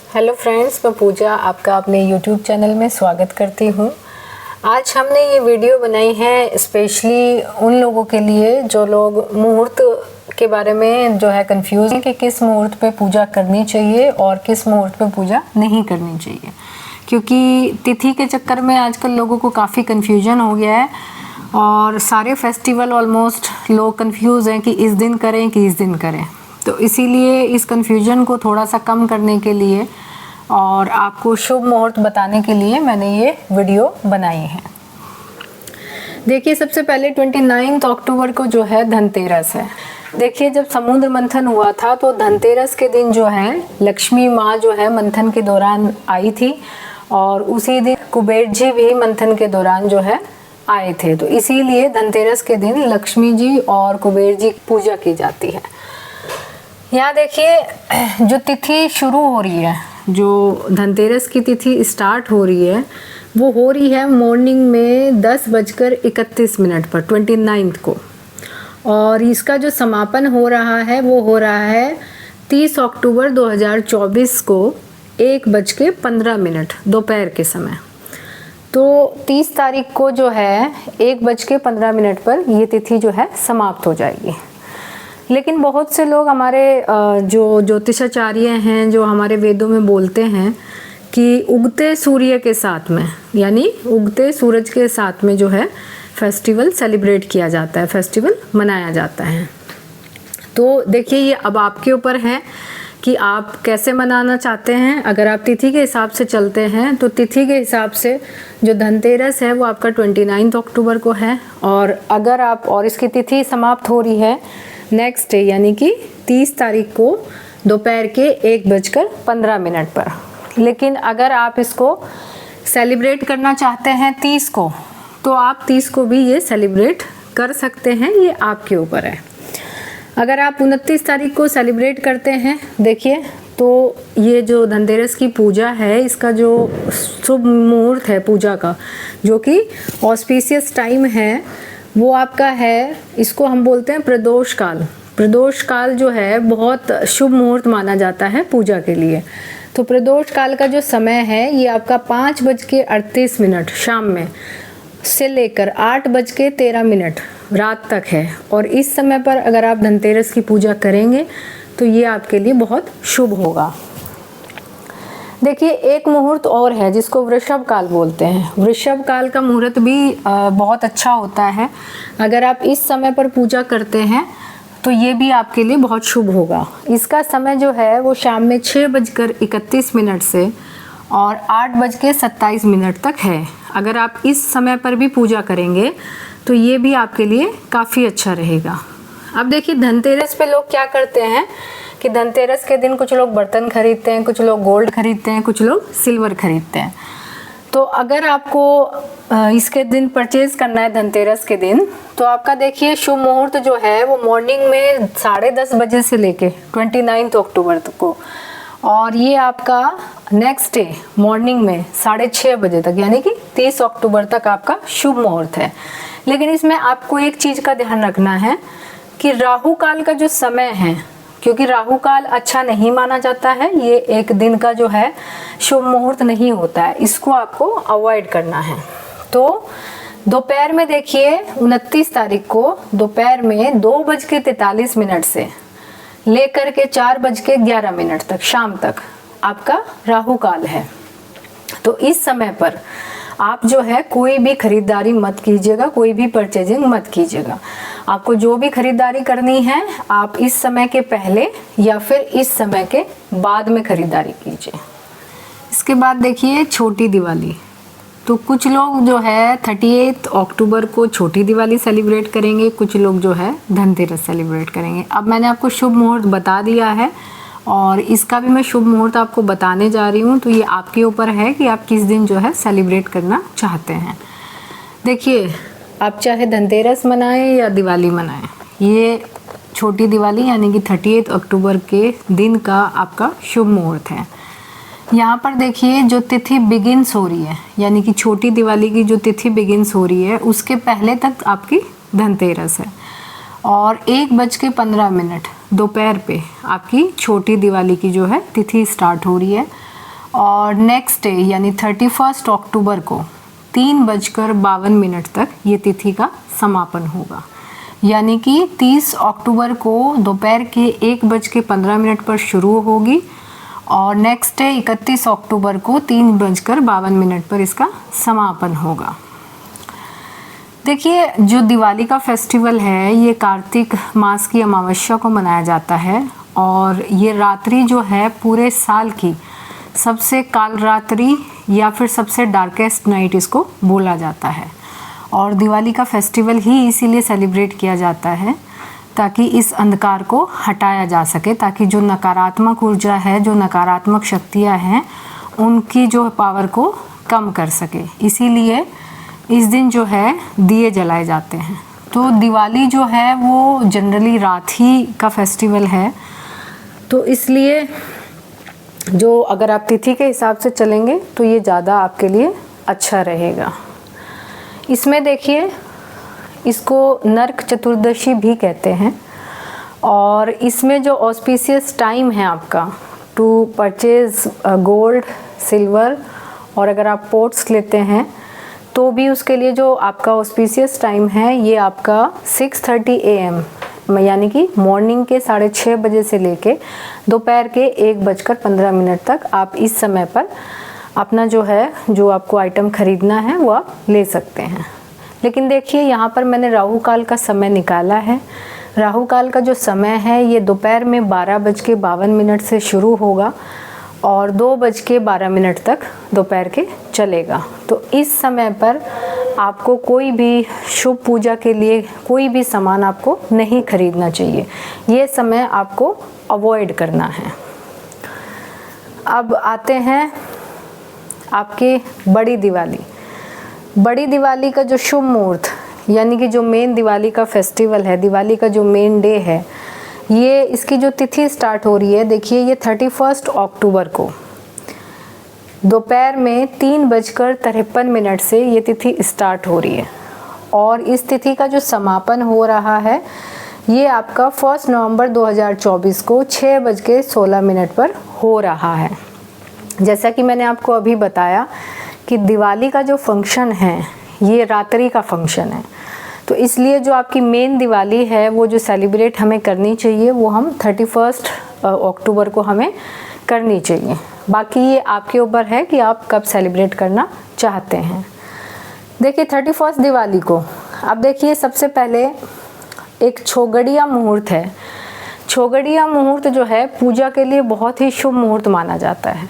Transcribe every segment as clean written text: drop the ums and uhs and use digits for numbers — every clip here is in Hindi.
हेलो फ्रेंड्स, मैं पूजा आपका अपने यूट्यूब चैनल में स्वागत करती हूँ। आज हमने ये वीडियो बनाई है स्पेशली उन लोगों के लिए जो लोग मुहूर्त के बारे में जो है कंफ्यूज हैं कि किस मुहूर्त पे पूजा करनी चाहिए और किस मुहूर्त पे पूजा नहीं करनी चाहिए, क्योंकि तिथि के चक्कर में आजकल लोगों को काफ़ी कन्फ्यूजन हो गया है और सारे फेस्टिवल ऑलमोस्ट लोग कंफ्यूज हैं कि इस दिन करें कि इस दिन करें। तो इसीलिए इस कन्फ्यूजन को थोड़ा सा कम करने के लिए और आपको शुभ मुहूर्त बताने के लिए मैंने ये वीडियो बनाई है। देखिए, सबसे पहले 29 अक्टूबर को जो है धनतेरस है। देखिए, जब समुद्र मंथन हुआ था तो धनतेरस के दिन जो है लक्ष्मी माँ जो है मंथन के दौरान आई थी और उसी दिन कुबेर जी भी मंथन के दौरान जो है आए थे। तो इसीलिए धनतेरस के दिन लक्ष्मी जी और कुबेर जी की पूजा की जाती है। यहाँ देखिए, जो तिथि शुरू हो रही है, जो धनतेरस की तिथि स्टार्ट हो रही है, वो हो रही है मॉर्निंग में 10:31 पर 29 को, और इसका जो समापन हो रहा है वो हो रहा है 30 अक्टूबर 2024 को 1:15 दोपहर के समय। तो 30 तारीख को जो है 1:15 पर ये तिथि जो है समाप्त हो जाएगी। लेकिन बहुत से लोग हमारे जो ज्योतिषाचार्य हैं, जो हमारे वेदों में बोलते हैं कि उगते सूर्य के साथ में, यानी उगते सूरज के साथ में जो है फेस्टिवल सेलिब्रेट किया जाता है, फेस्टिवल मनाया जाता है। तो देखिए, ये अब आपके ऊपर है कि आप कैसे मनाना चाहते हैं। अगर आप तिथि के हिसाब से चलते हैं तो तिथि के हिसाब से जो धनतेरस है वो आपका 29 अक्टूबर को है, और अगर आप और इसकी तिथि समाप्त हो रही है नेक्स्ट डे यानी कि 30 तारीख को दोपहर के 1:15 पर। लेकिन अगर आप इसको सेलिब्रेट करना चाहते हैं 30 को, तो आप 30 को भी ये सेलिब्रेट कर सकते हैं, ये आपके ऊपर है। अगर आप 29 तारीख को सेलिब्रेट करते हैं, देखिए, तो ये जो धनतेरस की पूजा है, इसका जो शुभ मुहूर्त है पूजा का, जो कि ऑस्पिशियस टाइम है, वो आपका है, इसको हम बोलते हैं प्रदोष काल। प्रदोष काल जो है बहुत शुभ मुहूर्त माना जाता है पूजा के लिए। तो प्रदोष काल का जो समय है ये आपका 5:38 शाम में से लेकर 8:13 रात तक है, और इस समय पर अगर आप धनतेरस की पूजा करेंगे तो ये आपके लिए बहुत शुभ होगा। देखिए, एक मुहूर्त और है जिसको वृषभ काल बोलते हैं। वृषभ काल का मुहूर्त भी बहुत अच्छा होता है। अगर आप इस समय पर पूजा करते हैं तो ये भी आपके लिए बहुत शुभ होगा। इसका समय जो है वो शाम में 6:31 से और 8:27 तक है। अगर आप इस समय पर भी पूजा करेंगे तो ये भी आपके लिए काफ़ी अच्छा रहेगा। अब देखिए, धनतेरस पे लोग क्या करते हैं कि धनतेरस के दिन कुछ लोग बर्तन खरीदते हैं, कुछ लोग गोल्ड खरीदते हैं, कुछ लोग सिल्वर खरीदते हैं। तो अगर आपको इसके दिन परचेज करना है धनतेरस के दिन, तो आपका देखिए शुभ मुहूर्त जो है वो मॉर्निंग में 10:30 बजे से लेके 29 अक्टूबर तक को, और ये आपका नेक्स्ट डे मॉर्निंग में 6:30 बजे तक, यानी कि 30 अक्टूबर तक आपका शुभ मुहूर्त है। लेकिन इसमें आपको एक चीज़ का ध्यान रखना है कि राहु काल का जो समय है, क्योंकि राहु काल अच्छा नहीं माना जाता है, ये एक दिन का जो है शुभ मुहूर्त नहीं होता है, इसको आपको अवॉइड करना है। तो दोपहर में देखिए 29 तारीख को दोपहर में 2:43 से लेकर के 4:11 तक शाम तक आपका राहु काल है। तो इस समय पर आप जो है कोई भी खरीदारी मत कीजिएगा, कोई भी परचेजिंग मत कीजिएगा। आपको जो भी खरीदारी करनी है आप इस समय के पहले या फिर इस समय के बाद में खरीदारी कीजिए। इसके बाद देखिए छोटी दिवाली। तो कुछ लोग जो है 38 अक्टूबर को छोटी दिवाली सेलिब्रेट करेंगे, कुछ लोग जो है धनतेरस सेलिब्रेट करेंगे। अब मैंने आपको शुभ मुहूर्त बता दिया है और इसका भी मैं शुभ मुहूर्त आपको बताने जा रही हूँ, तो ये आपके ऊपर है कि आप किस दिन जो है सेलिब्रेट करना चाहते हैं। देखिए, आप चाहे धनतेरस मनाएं या दिवाली मनाएं, ये छोटी दिवाली यानी कि 38 अक्टूबर के दिन का आपका शुभ मुहूर्त है। यहाँ पर देखिए जो तिथि बिगिनस हो रही है, यानी कि छोटी दिवाली की जो तिथि बिगिनस हो रही है उसके पहले तक आपकी धनतेरस है, और 1:15 दोपहर पे आपकी छोटी दिवाली की जो है तिथि स्टार्ट हो रही है। और नेक्स्ट डे यानी 31 अक्टूबर को 3:52 तक ये तिथि का समापन होगा। यानी कि 30 अक्टूबर को दोपहर के 1:15 पर शुरू होगी और नेक्स्ट डे 31 अक्टूबर को 3:52 पर इसका समापन होगा। देखिए, जो दिवाली का फेस्टिवल है ये कार्तिक मास की अमावस्या को मनाया जाता है और ये रात्रि जो है पूरे साल की सबसे काल रात्रि या फिर सबसे डार्केस्ट नाइट इसको बोला जाता है। और दिवाली का फेस्टिवल ही इसीलिए सेलिब्रेट किया जाता है ताकि इस अंधकार को हटाया जा सके, ताकि जो नकारात्मक ऊर्जा है, जो नकारात्मक शक्तियाँ हैं, उनकी जो पावर को कम कर सके। इसीलिए इस दिन जो है दिए जलाए जाते हैं। तो दिवाली जो है वो जनरली रात ही का फेस्टिवल है, तो इसलिए जो अगर आप तिथि के हिसाब से चलेंगे तो ये ज़्यादा आपके लिए अच्छा रहेगा। इसमें देखिए, इसको नरक चतुर्दशी भी कहते हैं और इसमें जो ऑस्पिशियस टाइम है आपका टू परचेज गोल्ड, सिल्वर और अगर आप पोट्स लेते हैं तो भी उसके लिए जो आपका ऑस्पिशियस टाइम है ये आपका 6:30 AM यानी कि मॉर्निंग के 6:30 बजे से लेके दोपहर के 1:15 तक आप इस समय पर अपना जो आपको आइटम ख़रीदना है वो आप ले सकते हैं। लेकिन देखिए, यहाँ पर मैंने राहु काल का समय निकाला है। राहु काल का जो समय है ये दोपहर में 12:52 से शुरू होगा और 2:12 तक दोपहर के चलेगा। तो इस समय पर आपको कोई भी शुभ पूजा के लिए कोई भी सामान आपको नहीं खरीदना चाहिए। ये समय आपको अवॉइड करना है। अब आते हैं आपके बड़ी दिवाली। बड़ी दिवाली का जो शुभ मुहूर्त यानी कि जो मेन दिवाली का फेस्टिवल है, दिवाली का जो मेन डे है, ये इसकी जो तिथि स्टार्ट हो रही है, देखिए ये 31 अक्टूबर को दोपहर में 3:53 से ये तिथि स्टार्ट हो रही है और इस तिथि का जो समापन हो रहा है ये आपका 1 नवंबर 2024 को 6:16 पर हो रहा है। जैसा कि मैंने आपको अभी बताया कि दिवाली का जो फंक्शन है ये रात्रि का फंक्शन है, तो इसलिए जो आपकी मेन दिवाली है वो जो सेलिब्रेट हमें करनी चाहिए वो हम 31 अक्टूबर को हमें करनी चाहिए। बाकी ये आपके ऊपर है कि आप कब सेलिब्रेट करना चाहते हैं। देखिए 31 दिवाली को अब देखिए सबसे पहले एक छोगड़िया मुहूर्त है। छोगड़िया मुहूर्त जो है पूजा के लिए बहुत ही शुभ मुहूर्त माना जाता है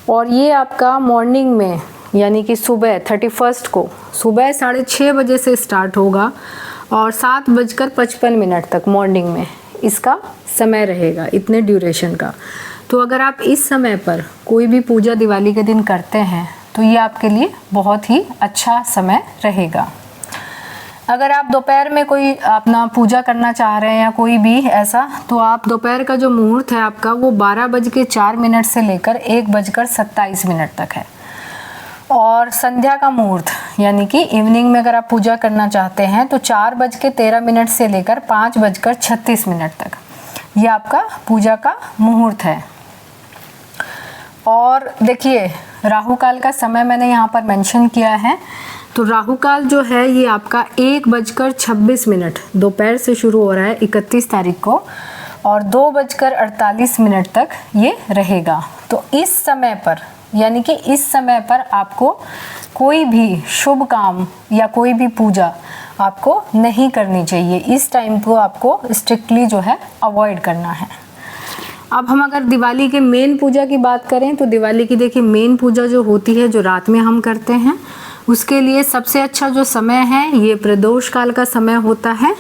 और ये आपका मॉर्निंग में यानी कि सुबह 31 को सुबह 6:30 बजे से स्टार्ट होगा और 7:55 तक मॉर्निंग में इसका समय रहेगा, इतने ड्यूरेशन का। तो अगर आप इस समय पर कोई भी पूजा दिवाली के दिन करते हैं तो ये आपके लिए बहुत ही अच्छा समय रहेगा। अगर आप दोपहर में कोई अपना पूजा करना चाह रहे हैं या कोई भी ऐसा, तो आप दोपहर का जो मुहूर्त है आपका वो 12:04 से लेकर 1:27 तक है। और संध्या का मुहूर्त यानी कि इवनिंग में अगर आप पूजा करना चाहते हैं तो 4:13 से लेकर 5:36 तक ये आपका पूजा का मुहूर्त है। और देखिए राहु काल का समय मैंने यहाँ पर मेंशन किया है। तो राहु काल जो है ये आपका 1:26 दोपहर से शुरू हो रहा है 31 तारीख को और 2:48 तक ये रहेगा। तो इस समय पर यानी कि इस समय पर आपको कोई भी शुभ काम या कोई भी पूजा आपको नहीं करनी चाहिए। इस टाइम को आपको स्ट्रिक्टली जो है अवॉइड करना है। अब हम अगर दिवाली के मेन पूजा की बात करें तो दिवाली की देखिए मेन पूजा जो होती है जो रात में हम करते हैं उसके लिए सबसे अच्छा जो समय है ये प्रदोष काल का समय होता है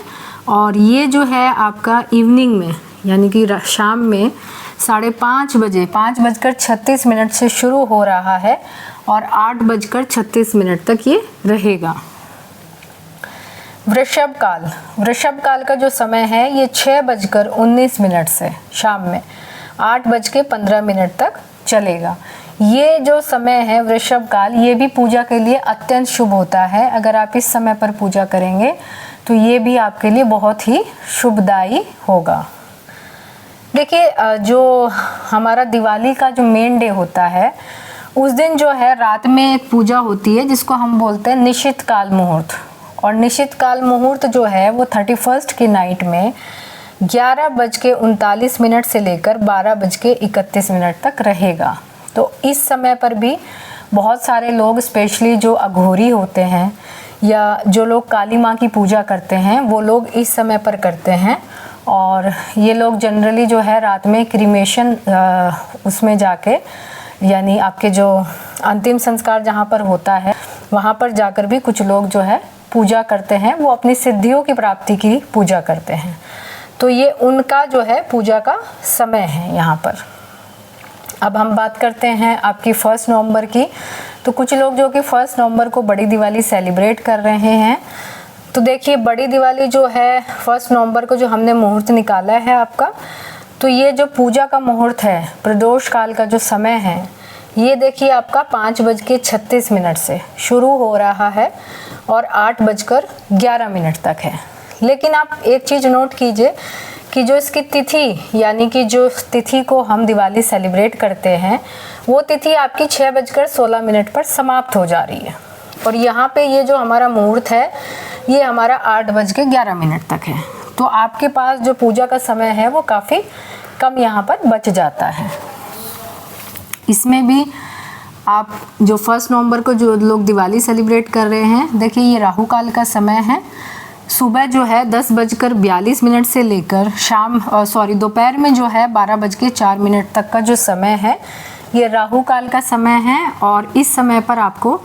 और ये जो है आपका इवनिंग में यानी कि शाम में 5:30 बजे 5:36 से शुरू हो रहा है और 8:36 तक ये रहेगा। वृषभ काल का जो समय है ये 6:19 से शाम में 8:15 तक चलेगा। ये जो समय है वृषभ काल ये भी पूजा के लिए अत्यंत शुभ होता है। अगर आप इस समय पर पूजा करेंगे तो ये भी आपके लिए बहुत ही शुभदायी होगा। देखिए जो हमारा दिवाली का जो मेन डे होता है, उस दिन जो है रात में एक पूजा होती है जिसको हम बोलते हैं निशित काल मुहूर्त। और निशित काल मुहूर्त जो है वो 31 की नाइट में 11:39 से लेकर 12:31 तक रहेगा। तो इस समय पर भी बहुत सारे लोग, स्पेशली जो अघोरी होते हैं या जो लोग काली माँ की पूजा करते हैं, वो लोग इस समय पर करते हैं। और ये लोग जनरली जो है रात में क्रीमेशन उसमें जाके, यानी आपके जो अंतिम संस्कार जहाँ पर होता है वहाँ पर जाकर भी कुछ लोग जो है पूजा करते हैं, वो अपनी सिद्धियों की प्राप्ति की पूजा करते हैं। तो ये उनका जो है पूजा का समय है यहाँ पर। अब हम बात करते हैं आपकी 1 नवंबर की। तो कुछ लोग जो कि 1 नवंबर को बड़ी दिवाली सेलिब्रेट कर रहे हैं। तो देखिए बड़ी दिवाली जो है 1 नवंबर को जो हमने मुहूर्त निकाला है आपका, तो ये जो पूजा का मुहूर्त है, प्रदोष काल का जो समय है, ये देखिए आपका 5:36 से शुरू हो रहा है और 8:11 तक है। लेकिन आप एक चीज़ नोट कीजिए कि जो इसकी तिथि, यानी कि जो तिथि को हम दिवाली सेलिब्रेट करते हैं, वो तिथि आपकी 6:16 पर समाप्त हो जा रही है। और यहाँ पे ये जो हमारा मुहूर्त है ये हमारा 8:11 तक है। तो आपके पास जो पूजा का समय है वो काफ़ी कम यहाँ पर बच जाता है। इसमें भी आप जो 1 नवंबर को जो लोग दिवाली सेलिब्रेट कर रहे हैं, देखिए ये राहु काल का समय है। सुबह जो है 10:42 से लेकर दोपहर में जो है 12:04 तक का जो समय है, ये राहु काल का समय है। और इस समय पर आपको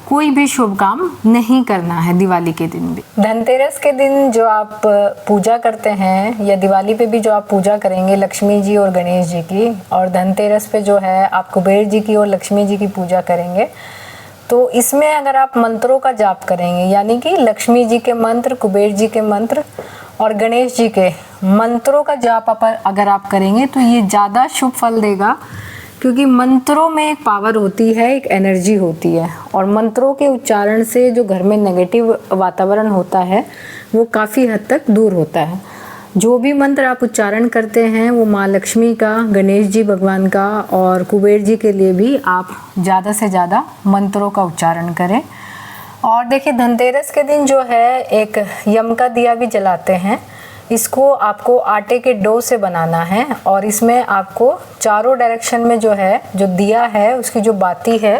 कोई भी शुभ काम नहीं करना है दिवाली के दिन भी। धनतेरस के दिन जो आप पूजा करते हैं, या दिवाली पे भी जो आप पूजा करेंगे लक्ष्मी जी और गणेश जी की, और धनतेरस पे जो है आप कुबेर जी की और लक्ष्मी जी की पूजा करेंगे, तो इसमें अगर आप मंत्रों का जाप करेंगे, यानी कि लक्ष्मी जी के मंत्र, कुबेर जी के मंत्र और गणेश जी के मंत्रों का जाप अगर आप करेंगे तो ये ज़्यादा शुभ फल देगा। क्योंकि मंत्रों में एक पावर होती है, एक एनर्जी होती है, और मंत्रों के उच्चारण से जो घर में नेगेटिव वातावरण होता है वो काफ़ी हद तक दूर होता है। जो भी मंत्र आप उच्चारण करते हैं वो माँ लक्ष्मी का, गणेश जी भगवान का और कुबेर जी के लिए भी आप ज़्यादा से ज़्यादा मंत्रों का उच्चारण करें। और देखिए धनतेरस के दिन जो है एक यम का दिया भी जलाते हैं। इसको आपको आटे के डो से बनाना है और इसमें आपको चारों डायरेक्शन में जो है जो दिया है उसकी जो बाती है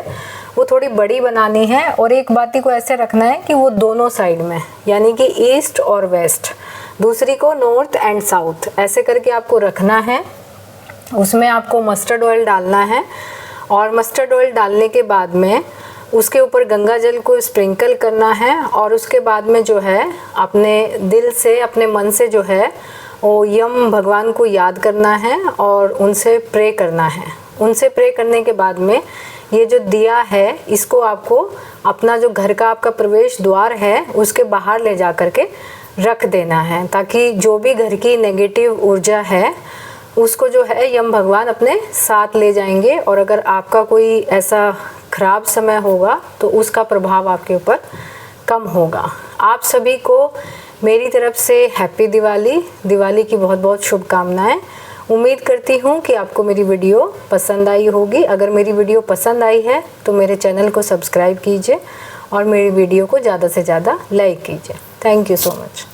वो थोड़ी बड़ी बनानी है। और एक बाती को ऐसे रखना है कि वो दोनों साइड में, यानी कि ईस्ट और वेस्ट, दूसरी को नॉर्थ एंड साउथ, ऐसे करके आपको रखना है। उसमें आपको मस्टर्ड ऑयल डालना है और मस्टर्ड ऑयल डालने के बाद में उसके ऊपर गंगा जल को स्प्रिंकल करना है। और उसके बाद में जो है अपने दिल से, अपने मन से जो है वो यम भगवान को याद करना है और उनसे प्रे करना है। उनसे प्रे करने के बाद में ये जो दिया है इसको आपको अपना जो घर का आपका प्रवेश द्वार है उसके बाहर ले जा कर के रख देना है, ताकि जो भी घर की नेगेटिव ऊर्जा है उसको जो है यम भगवान अपने साथ ले जाएंगे। और अगर आपका कोई ऐसा खराब समय होगा तो उसका प्रभाव आपके ऊपर कम होगा। आप सभी को मेरी तरफ से हैप्पी दिवाली, दिवाली की बहुत बहुत शुभकामनाएं। उम्मीद करती हूँ कि आपको मेरी वीडियो पसंद आई होगी। अगर मेरी वीडियो पसंद आई है तो मेरे चैनल को सब्सक्राइब कीजिए और मेरी वीडियो को ज़्यादा से ज़्यादा लाइक कीजिए। Thank you so much.